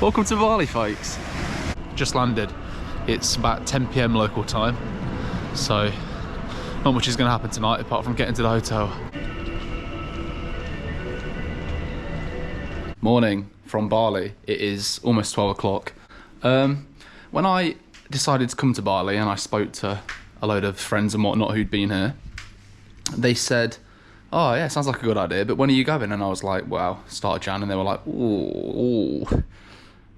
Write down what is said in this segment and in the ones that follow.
Welcome to Bali, folks. Just landed. It's about 10 PM local time, so not much is going to happen tonight apart from getting to the hotel. Morning from Bali. It is almost 12 o'clock. When I decided to come to Bali and I spoke to a load of friends and whatnot who'd been here, they said, oh yeah, sounds like a good idea, but when are you going? And I was like, well, start of Jan. And they were like, ooh,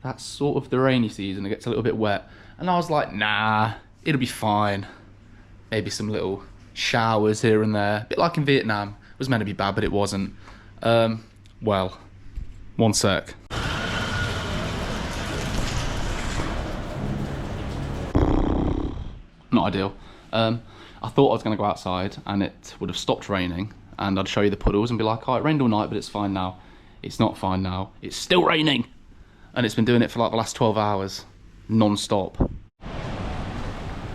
that's sort of the rainy season, it gets a little bit wet. And I was like, nah, it'll be fine. Maybe some little showers here and there, a bit like in Vietnam. It was meant to be bad, but it wasn't. Well, one sec. Not ideal. I thought I was going to go outside and it would have stopped raining and I'd show you the puddles and be like, oh, it rained all night, but it's fine now. It's not fine now. It's still raining. And it's been doing it for like the last 12 hours, non-stop.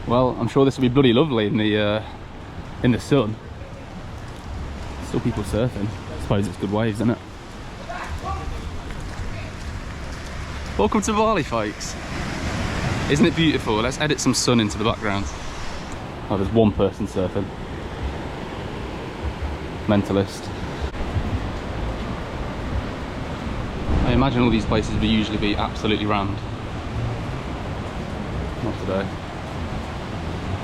Well, I'm sure this will be bloody lovely in the sun. Still people surfing. I suppose it's good waves, isn't it? Welcome to Bali, folks. Isn't it beautiful? Let's edit some sun into the background. Oh, there's one person surfing. Mentalist. I imagine all these places would usually be absolutely rammed. Not today.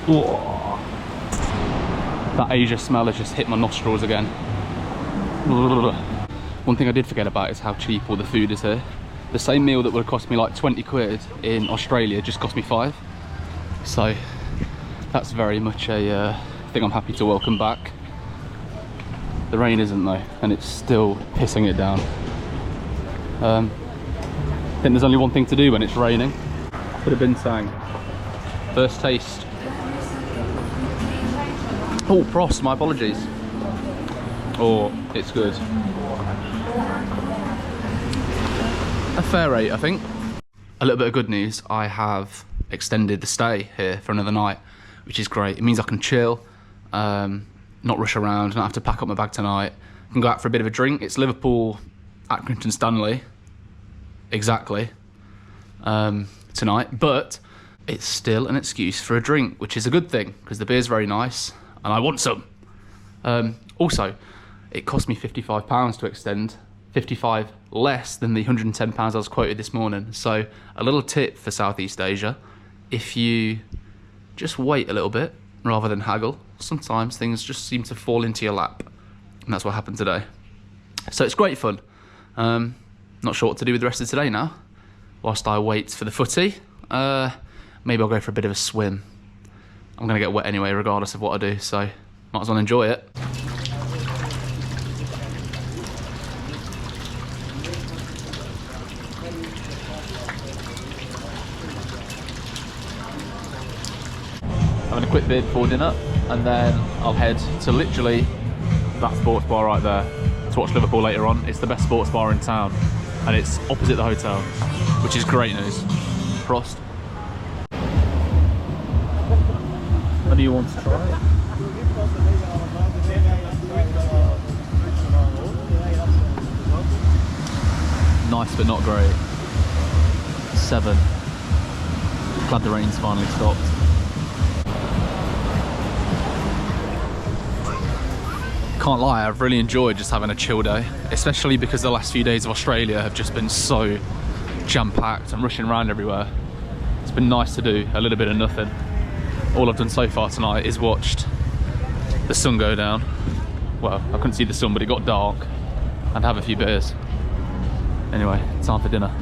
Whoa. That Asia smell has just hit my nostrils again. One thing I did forget about is how cheap all the food is here. The same meal that would have cost me like 20 quid in Australia just cost me 5. So that's very much a thing I'm happy to welcome back. The rain isn't though, and it's still pissing it down. I think there's only one thing to do when it's raining. Bit of bintang. First taste. Oh, Prost, my apologies. Oh, it's good. A fair rate, I think. A little bit of good news, I have extended the stay here for another night, which is great. It means I can chill, not rush around, not have to pack up my bag tonight. I can go out for a bit of a drink. It's Liverpool, Accrington Stanley, exactly, tonight, but it's still an excuse for a drink, which is a good thing, because the beer's very nice, and I want some. Also, it cost me £55 to extend, 55 less than the £110 I was quoted this morning. So a little tip for Southeast Asia, if you just wait a little bit rather than haggle, sometimes things just seem to fall into your lap, and that's what happened today. So it's great fun. Not sure what to do with the rest of today now whilst I wait for the footy. Maybe I'll go for a bit of a swim. I'm gonna get wet anyway regardless of what I do, so might as well enjoy it. Having a quick beer before dinner, and then I'll head to literally that sports bar right there to watch Liverpool later on. It's the best sports bar in town, and it's opposite the hotel, which is great news. Prost. What do you want to try? Nice but not great. 7. Glad the rain's finally stopped. Can't lie, I've really enjoyed just having a chill day, especially because the last few days of Australia have just been so jam-packed and rushing around everywhere. It's been nice to do a little bit of nothing. All I've done so far tonight is watched the sun go down. Well, I couldn't see the sun, but it got dark, and have a few beers. Anyway, time for dinner.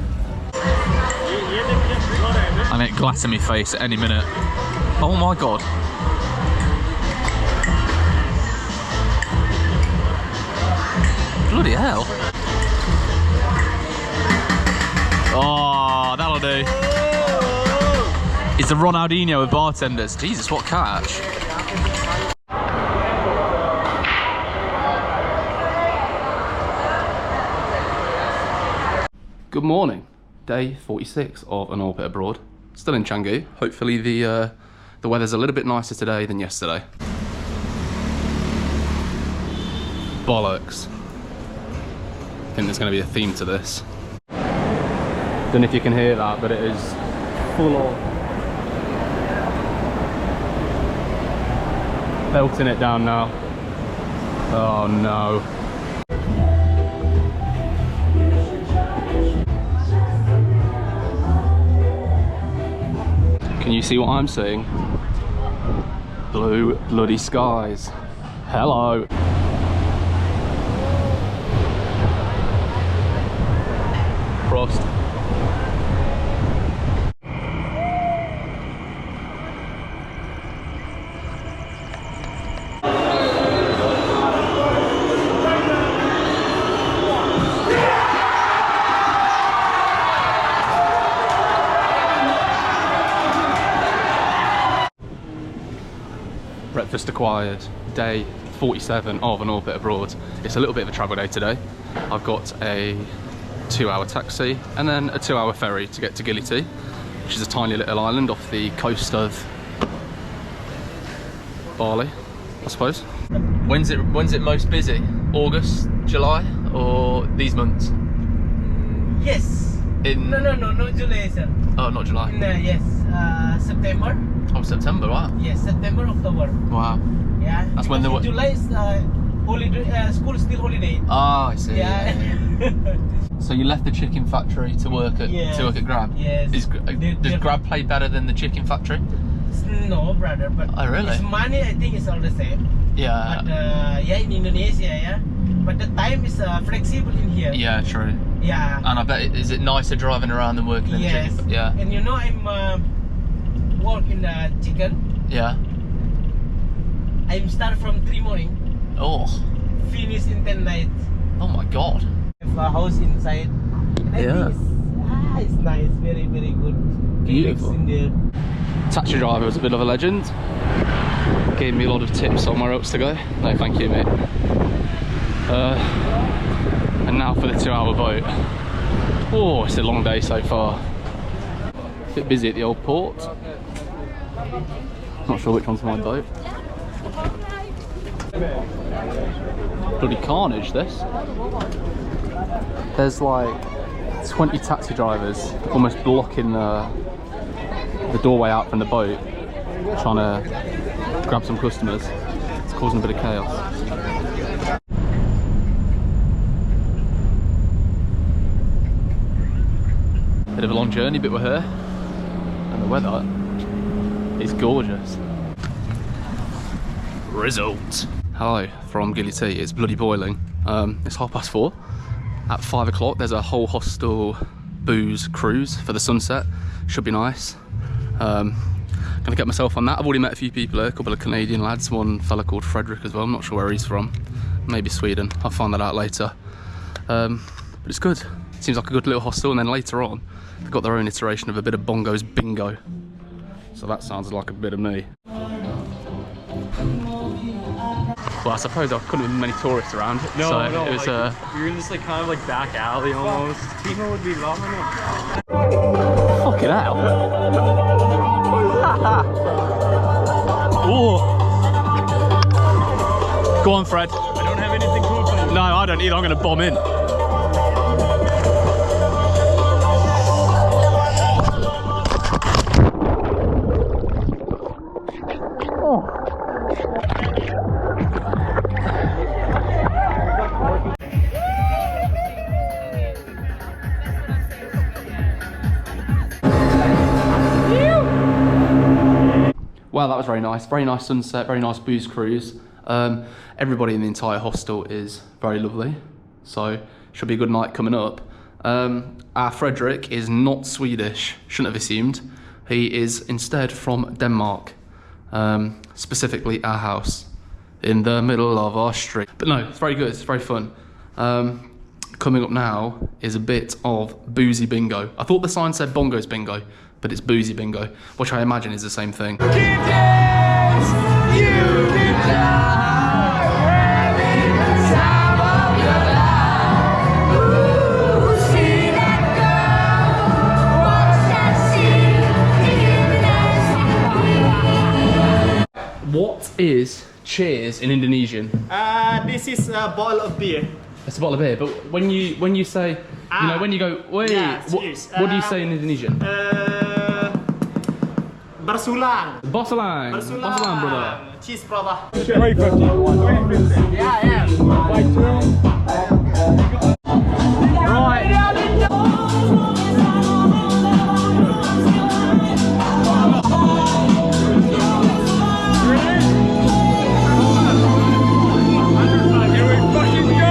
I get glass in my face at any minute. Oh my god. Bloody hell. Oh, that'll do. It's the Ronaldinho of bartenders. Jesus, what catch. Good morning. Day 46 of an orbit abroad. Still in Canggu. Hopefully the weather's a little bit nicer today than yesterday. Bollocks. I think there's going to be a theme to this. Don't know if you can hear that, but it is full on. Belting it down now. Oh no. Can you see what I'm seeing? Blue bloody skies. Hello. Frost. Breakfast acquired, day 47 of an orbit abroad. It's a little bit of a travel day today. I've got a 2-hour taxi and then a 2-hour ferry to get to Gili T, which is a tiny little island off the coast of Bali, I suppose. When's it most busy? August, July, or these months? Yes. In No, not July, sir. Oh, not July. Yes, September. Oh, September, right? Yes, September, October. Wow. Yeah. That's when the July is holiday. School still holiday. Ah, I see. Yeah. So you left the chicken factory to work at Grab. Yes. Does Grab pay better than the chicken factory? No, brother. But oh, really? It's money. I think it's all the same. Yeah. But yeah, in Indonesia, yeah. But the time is flexible in here. Yeah, true. Yeah. And I bet is it nicer driving around than working in the chicken factory? Yeah. And you know I'm work in the chicken. Yeah. I'm start from 3 morning. Oh. Finish in 10 night. Oh my god. Have a house inside. And Yeah. I think it's nice, very good. Beautiful. In there. Taxi driver was a bit of a legend. Gave me a lot of tips somewhere else to go. No, thank you, mate. And now for the 2-hour boat. Oh, it's a long day so far. A bit busy at the old port. Not sure which one's my boat. Bloody carnage, this. There's like 20 taxi drivers almost blocking the doorway out from the boat, trying to grab some customers. It's causing a bit of chaos. Bit of a long journey, but we're here, and the weather is gorgeous. Result. Hello from Gili T. It's bloody boiling. It's 4:30. At 5 o'clock, there's a whole hostel booze cruise for the sunset. Should be nice. Gonna get myself on that. I've already met a few people here, a couple of Canadian lads, one fella called Frederick as well. I'm not sure where he's from. Maybe Sweden. I'll find that out later. But it's good. Seems like a good little hostel, and then later on, they've got their own iteration of a bit of Bongo's bingo. So that sounds like a bit of me. Well, I suppose there couldn't have been many tourists around. No, so no, it was, like, you're in this like kind of like back alley almost. Timo would be loving it. fucking hell. Oh. Go on, Fred. I don't have anything cool for you. No, I don't either. I'm going to bomb in. Wow, that was very nice. Very nice sunset, very nice booze cruise. Everybody in the entire hostel is very lovely, so should be a good night coming up. Our Frederick is not Swedish, shouldn't have assumed. He is instead from Denmark, specifically our house in the middle of our street. But no, it's very good, it's very fun. Coming up now is a bit of boozy bingo. I thought the sign said bongos bingo, but it's boozy bingo, which I imagine is the same thing. What is cheers in Indonesian? This is a bottle of beer. It's a bottle of beer, but when you say You know, when you go, wait, Yeah, what do you say in Indonesian? Bersulang. Bosalang. Bosalang, brother. Cheese, brother. 350. 350. Yeah, yeah. By two. Right. Here we fucking go!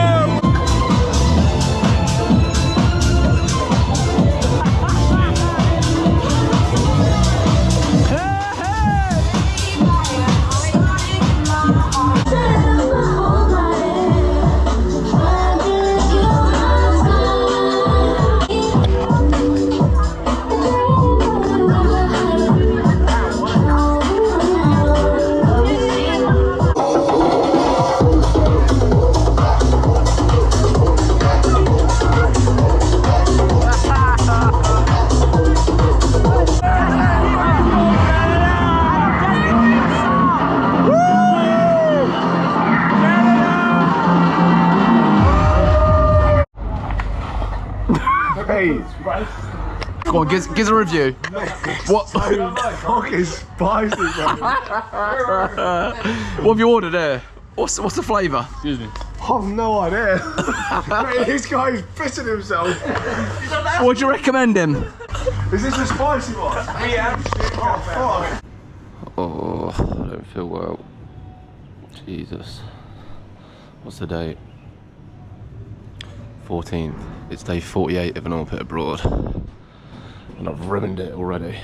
Go on, give us a review. What? Fucking spicy, bro. What have you ordered there? What's the flavour? Excuse me. I've no idea. Mate, this guy's pissing himself. What do you recommend him? Is this a spicy one? Yeah. Oh, fuck. Oh, I don't feel well. Jesus. What's the date? 14th. It's day 48 of an armpit abroad. And I've ruined it already.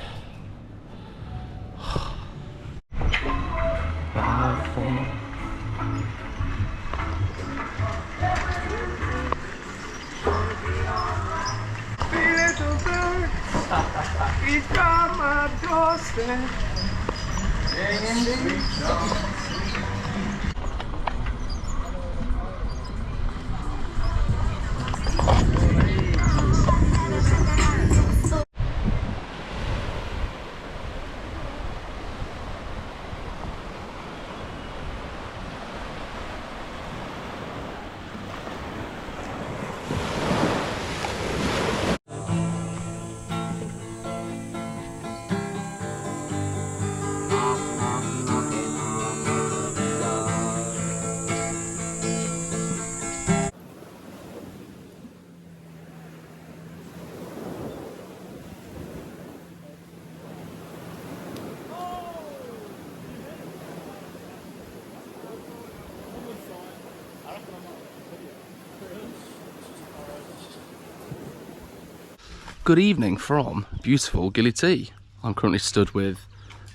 Good evening from beautiful Gili T. I'm currently stood with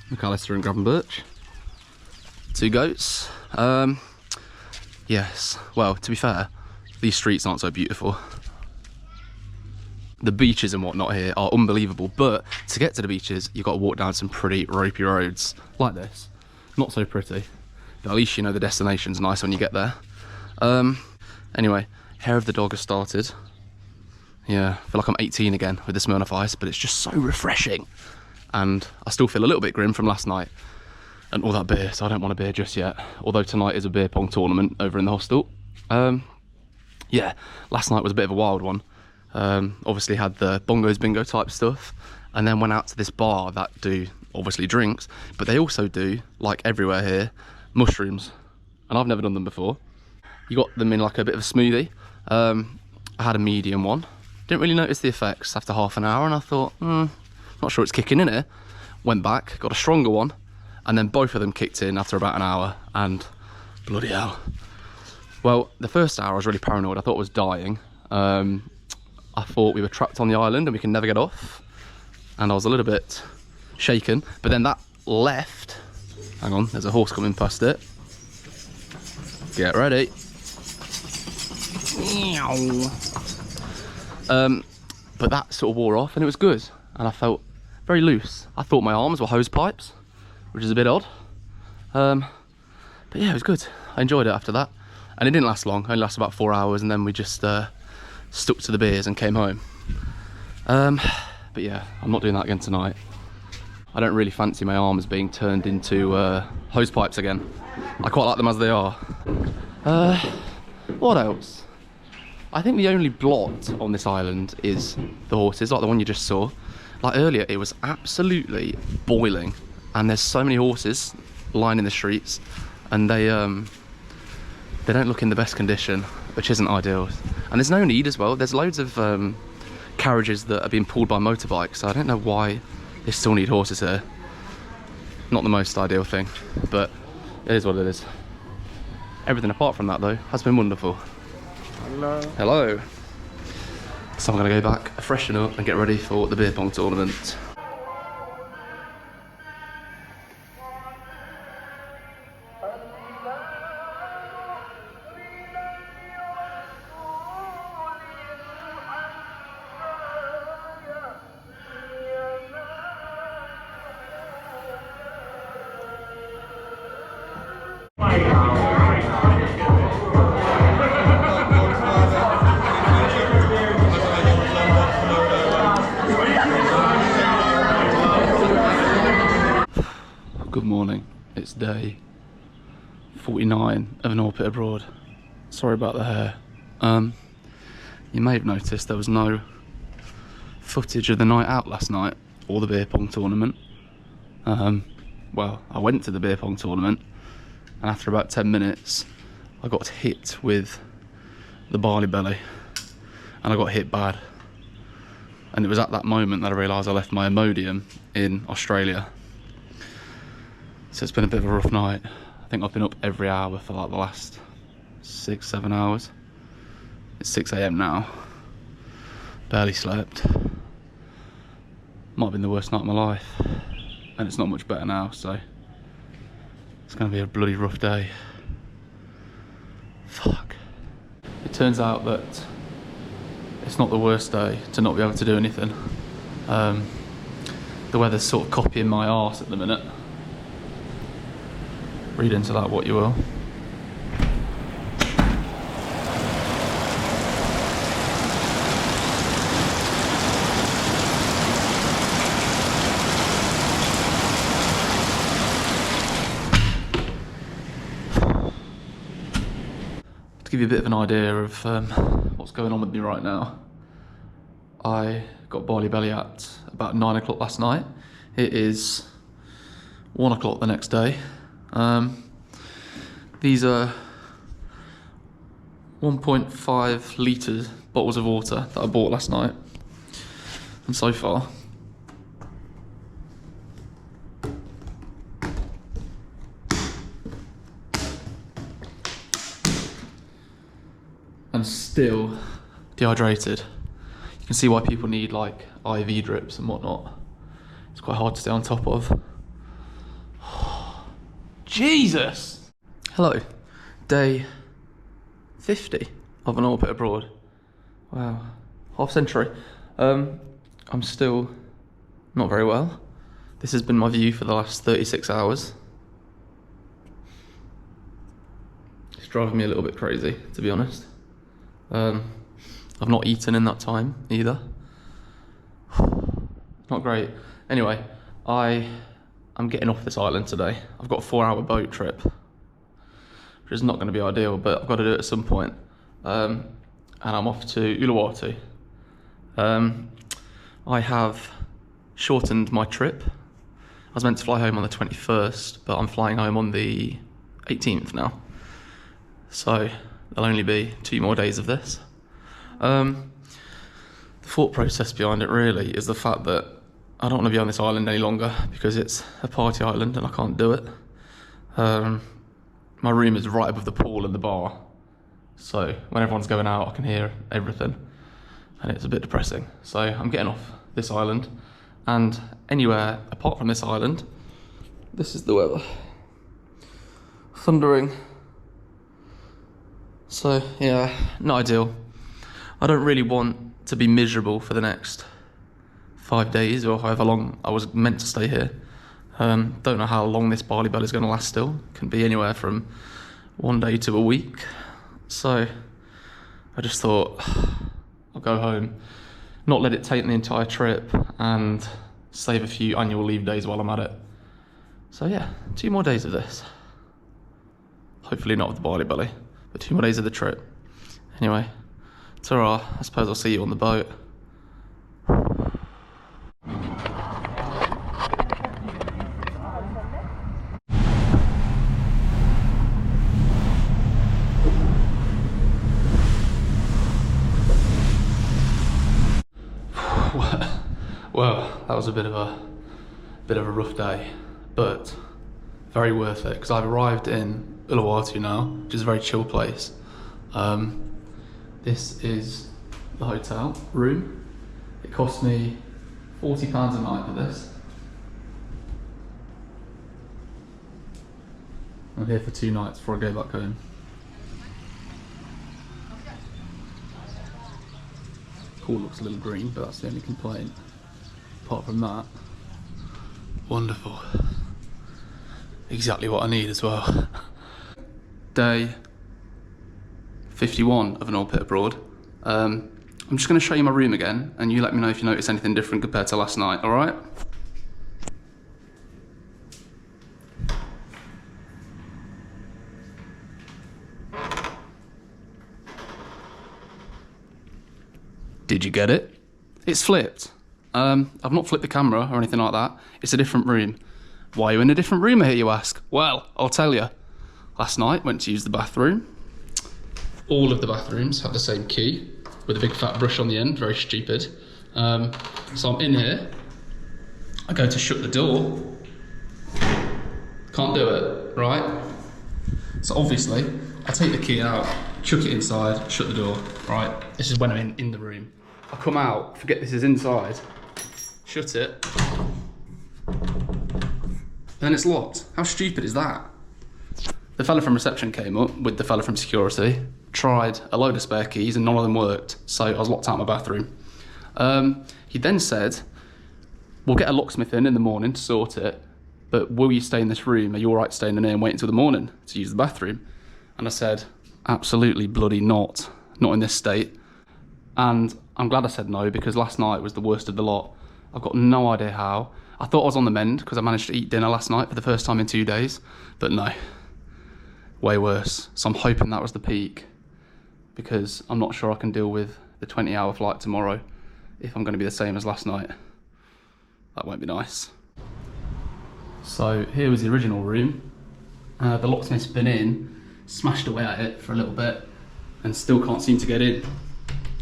McAllister and Gravenbirch. 2 goats. Yes, well, to be fair, these streets aren't so beautiful. The beaches and whatnot here are unbelievable, but to get to the beaches, you've got to walk down some pretty ropey roads like this. Not so pretty, but at least you know the destination's nice when you get there. Anyway, hair of the dog has started. Yeah, I feel like I'm 18 again with the Smirnoff Ice, but it's just so refreshing. And I still feel a little bit grim from last night and all that beer, so I don't want a beer just yet. Although tonight is a beer pong tournament over in the hostel. Yeah, last night was a bit of a wild one. Obviously had the bongos bingo type stuff, and then went out to this bar that do obviously drinks, but they also do, like everywhere here, mushrooms. And I've never done them before. You got them in like a bit of a smoothie. I had a medium one. Didn't really notice the effects after half an hour, and I thought, not sure it's kicking in here. Went back, got a stronger one, and then both of them kicked in after about an hour, and bloody hell. Well, the first hour I was really paranoid. I thought I was dying. I thought we were trapped on the island and we can never get off, and I was a little bit shaken. But then that left. Hang on, there's a horse coming past it. Get ready. But that sort of wore off and it was good, and I felt very loose. I thought my arms were hose pipes, which is a bit odd. But yeah, it was good. I enjoyed it after that, and it didn't last long. It only lasted about 4 hours, and then we just stuck to the beers and came home. But yeah, I'm not doing that again tonight. I don't really fancy my arms being turned into hose pipes again. I quite like them as they are. What else? I think the only blot on this island is the horses, like the one you just saw. Like earlier, it was absolutely boiling, and there's so many horses lining the streets, and they don't look in the best condition, which isn't ideal. And there's no need as well. There's loads of carriages that are being pulled by motorbikes, so I don't know why they still need horses here. Not the most ideal thing, but it is what it is. Everything apart from that though has been wonderful. Hello. Hello. So I'm gonna go back, freshen up and get ready for the beer pong tournament. Good morning, it's day 49 of an orbit abroad. Sorry about the hair. You may have noticed there was no footage of the night out last night or the beer pong tournament. Well, I went to the beer pong tournament and after about 10 minutes I got hit with the Bali belly and I got hit bad. And it was at that moment that I realised I left my Imodium in Australia. So it's been a bit of a rough night. I think I've been up every hour for like the last 6-7 hours. It's 6 AM now. Barely slept. Might have been the worst night of my life. And it's not much better now, so it's gonna be a bloody rough day. Fuck. It turns out that it's not the worst day to not be able to do anything. The weather's sort of copying my arse at the minute. Read into that what you will. To give you a bit of an idea of what's going on with me right now, I got Bali belly at about 9 o'clock last night. It is 1 o'clock the next day. These are 1.5 litres bottles of water that I bought last night, and so far I'm still dehydrated. You can see why people need like IV drips and whatnot. It's quite hard to stay on top of. Jesus! Hello, day 50 of an orbit abroad. Wow, half century. I'm still not very well. This has been my view for the last 36 hours. It's driving me a little bit crazy, to be honest. I've not eaten in that time either. Not great. Anyway, I'm getting off this island today. I've got a 4-hour boat trip, which is not going to be ideal, but I've got to do it at some point. And I'm off to Uluwatu. I have shortened my trip. I was meant to fly home on the 21st, but I'm flying home on the 18th now. So there'll only be 2 more days of this. The thought process behind it really is the fact that I don't want to be on this island any longer because it's a party island and I can't do it. My room is right above the pool and the bar, so when everyone's going out I can hear everything and it's a bit depressing. So I'm getting off this island, and anywhere apart from this island, this is the weather. Thundering. So yeah, not ideal. I don't really want to be miserable for the next 5 days or however long I was meant to stay here. Don't know how long this Bali belly is going to last still. Can be anywhere from 1 day to a week. So I just thought I'll go home, not let it take the entire trip, and save a few annual leave days while I'm at it. So yeah, 2 more days of this. Hopefully not with the Bali belly, but 2 more days of the trip. Anyway, It's alright, I suppose I'll see you on the boat. Well, that was a bit of a rough day, but very worth it because I've arrived in Uluwatu now, which is a very chill place. This is the hotel room. It cost me £40 a night for this. I'm here for 2 nights before I go back home. Pool looks a little green, but that's the only complaint. Apart from that, wonderful. Exactly what I need as well. Day 51 of an old pit abroad. I'm just going to show you my room again, and you let me know if you notice anything different compared to last night, alright? Did you get it? It's flipped. I've not flipped the camera or anything like that. It's a different room. Why are you in a different room, I hear you ask? Well, I'll tell you. Last night, went to use the bathroom. All of the bathrooms have the same key with a big fat brush on the end, very stupid. So I'm in here. I go to shut the door. Can't do it, right? So obviously, I take the key out, chuck it inside, shut the door, right? This is when I'm in the room. I come out, forget this is inside, shut it, and then it's locked. How stupid is that? The fella from reception came up with the fella from security, tried a load of spare keys and none of them worked, so I was locked out of my bathroom. He then said, we'll get a locksmith in the morning to sort it, but will you stay in this room? Are you alright staying in here and waiting until the morning to use the bathroom? And I said, absolutely bloody not in this state. And I'm glad I said no, because last night was the worst of the lot. I've got no idea how. I thought I was on the mend because I managed to eat dinner last night for the first time in 2 days, but no, way worse. So I'm hoping that was the peak, because I'm not sure I can deal with the 20-hour flight tomorrow if I'm going to be the same as last night. That won't be nice. So here was the original room. The locksmith's been in, smashed away at it for a little bit, and still can't seem to get in,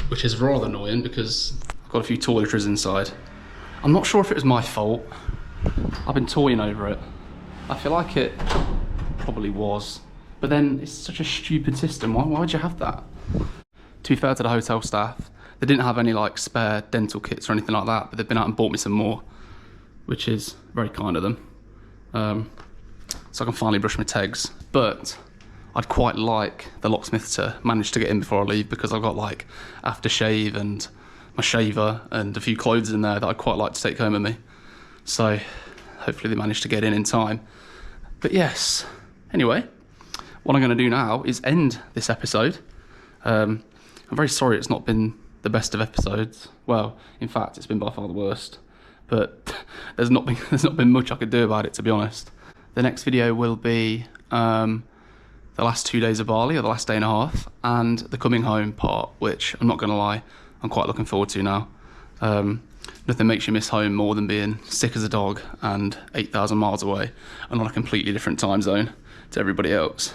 which is rather annoying because I've got a few toiletries inside. I'm not sure if it was my fault. I've been toying over it. I feel like it probably was, but then it's such a stupid system. Why would you have that? To be fair to the hotel staff, they didn't have any like spare dental kits or anything like that, but they've been out and bought me some more, which is very kind of them. So I can finally brush my tegs, but I'd quite like the locksmith to manage to get in before I leave, because I've got like aftershave and my shaver and a few clothes in there that I'd quite like to take home with me. So hopefully they manage to get in time. But yes, anyway, what I'm going to do now is end this episode. I'm very sorry it's not been the best of episodes. Well, in fact, it's been by far the worst. But there's not been much I could do about it, to be honest. The next video will be the last 2 days of Bali, or the last day and a half, and the coming home part, which I'm not going to lie, I'm quite looking forward to now. Nothing makes you miss home more than being sick as a dog and 8,000 miles away and on a completely different time zone to everybody else.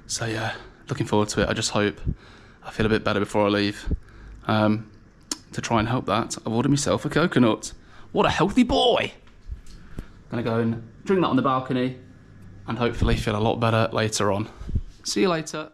So yeah, looking forward to it. I just hope I feel a bit better before I leave. To try and help that, I've ordered myself a coconut. What a healthy boy! Gonna go and drink that on the balcony and hopefully feel a lot better later on. See you later.